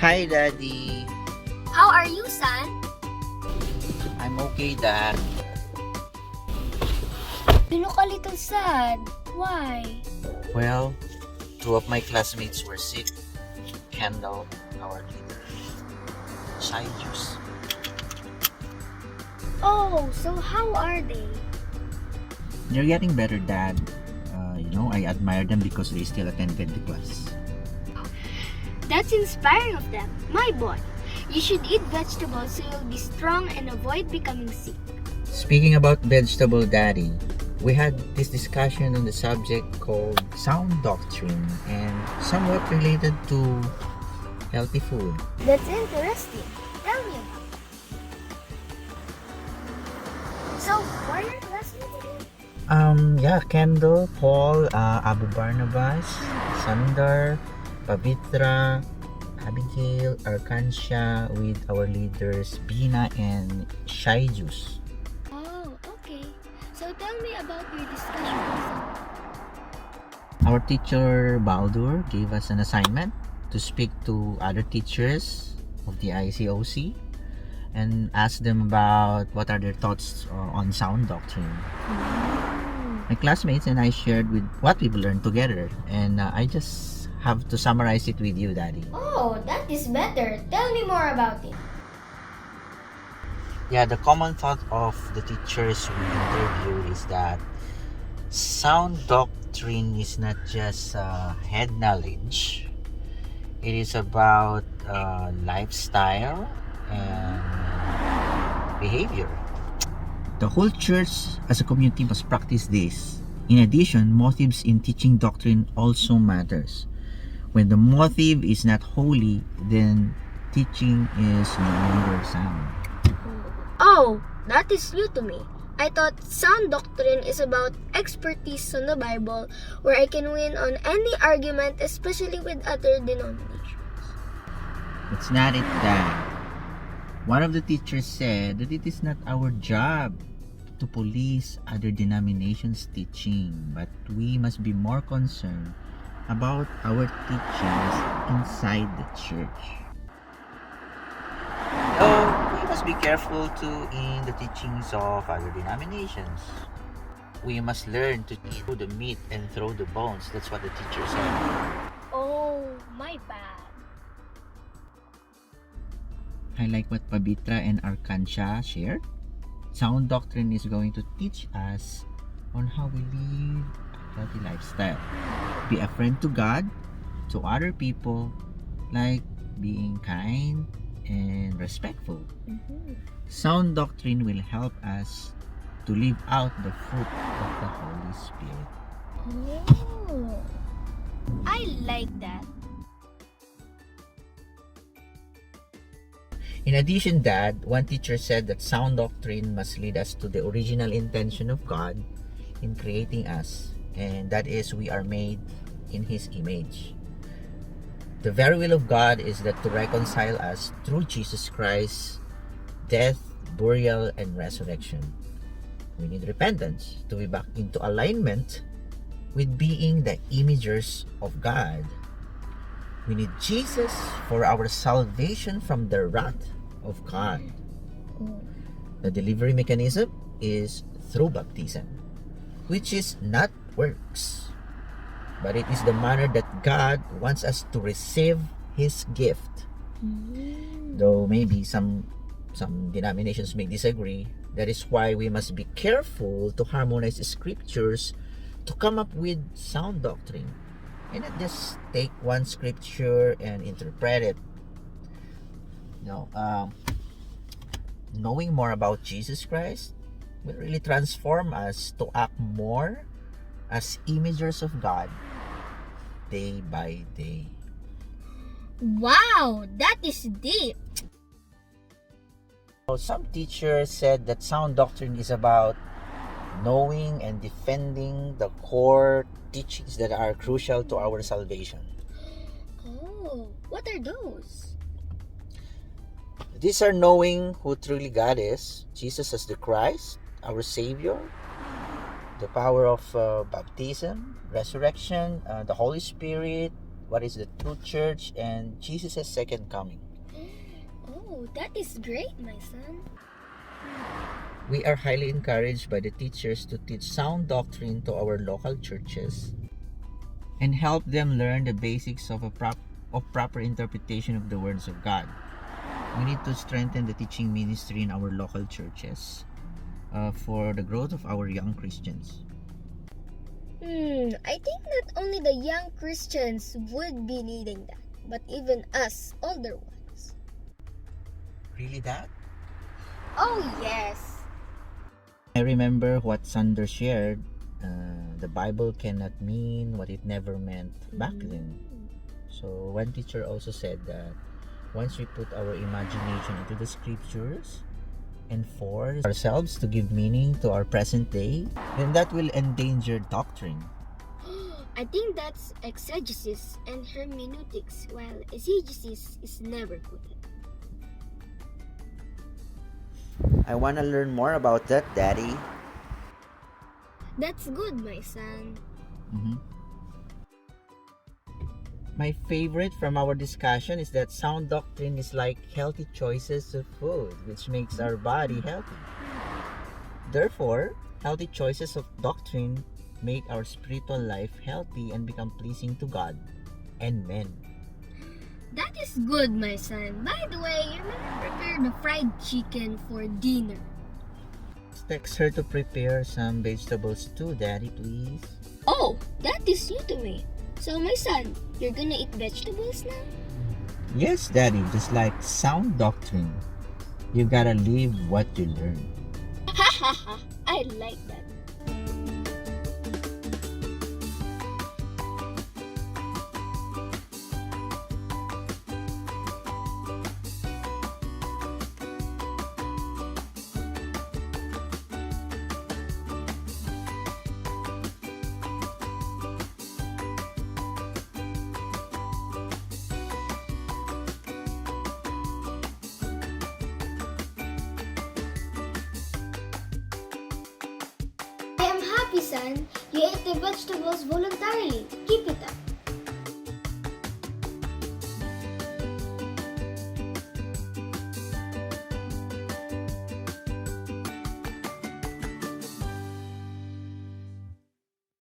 Hi, Daddy. How are you, son? I'm okay, Dad. You look a little sad. Why? Well, two of my classmates were sick. Kendall, our leader. Shy juice. Oh, so how are they? They're getting better, Dad. I admire them because they still attended the class. That's inspiring of them. My boy, you should eat vegetables so you'll be strong and avoid becoming sick. Speaking about vegetable, Daddy, we had this discussion on the subject called sound doctrine and somewhat related to healthy food. That's interesting. Tell me about it. So, who are your classmates again? Kendall, Paul, Abu Barnabas, Sandar, Pavitra, Abigail, Arkansha, with our leaders Bina and Shy Juice. Oh, okay. So tell me about your discussions. Our teacher Baldur gave us an assignment to speak to other teachers of the ICOC and ask them about what are their thoughts on sound doctrine. My classmates and I shared with what we've learned together, and I just have to summarize it with you, Daddy. Oh, that is better. Tell me more about it. Yeah, the common thought of the teachers we interviewed is that sound doctrine is not just head knowledge. It is about lifestyle and behavior. The whole church as a community must practice this. In addition, motives in teaching doctrine also matters. When the motive is not holy, then teaching is no longer sound. Oh, that is new to me. I thought sound doctrine is about expertise on the Bible where I can win on any argument, especially with other denominations. It's not it, Dad. One of the teachers said that it is not our job to police other denominations' teaching, but we must be more concerned about our teachings inside the church. We must be careful too in the teachings of other denominations. We must learn to chew the meat and throw the bones. That's what the teacher said. Oh, my bad. I like what Pavitra and Arkansha shared. Sound doctrine is going to teach us on how we live a healthy lifestyle. Be a friend to God, to other people, like being kind and respectful. Sound doctrine will help us to live out the fruit of the Holy Spirit. Oh, I like that. In addition, Dad, one teacher said that sound doctrine must lead us to the original intention of God in creating us, and that is we are made in His image. The very will of God is that to reconcile us through Jesus Christ's death, burial, and resurrection. We need repentance to be back into alignment with being the imagers of God. We need Jesus for our salvation from the wrath of God. The delivery mechanism is through baptism, which is not works, but it is the manner that God wants us to receive His gift. Though maybe some denominations may disagree, that is why we must be careful to harmonize scriptures to come up with sound doctrine, and not just take one scripture and interpret it. Knowing more about Jesus Christ will really transform us to act more as imagers of God day by day. Wow, that is deep. So some teachers said that sound doctrine is about knowing and defending the core teachings that are crucial to our salvation. Oh, what are those? These are knowing who truly God is, Jesus as the Christ, our Savior, the power of baptism, resurrection, the Holy Spirit, what is the true church, and Jesus' second coming. Oh, that is great, my son. We are highly encouraged by the teachers to teach sound doctrine to our local churches and help them learn the basics of proper interpretation of the words of God. We need to strengthen the teaching ministry in our local churches for the growth of our young Christians. I think not only the young Christians would be needing that, but even us, older ones. Really that? Oh, yes. I remember what Sander shared. The Bible cannot mean what it never meant back then. So one teacher also said that once we put our imagination into the scriptures and force ourselves to give meaning to our present day, then that will endanger doctrine. I think that's exegesis and hermeneutics, while exegesis is never quoted. I want to learn more about that, Daddy. That's good, my son. My favorite from our discussion is that sound doctrine is like healthy choices of food, which makes our body healthy. Therefore, healthy choices of doctrine make our spiritual life healthy and become pleasing to God and men. That is good, my son. By the way, remember to prepare the fried chicken for dinner. Text her to prepare some vegetables too, Daddy, please. Oh, that is new to me. So, my son, you're gonna eat vegetables now? Yes, Daddy, just like sound doctrine. You gotta live what you learn. Ha ha ha! I like that. I am happy, son. You ate the vegetables voluntarily. Keep it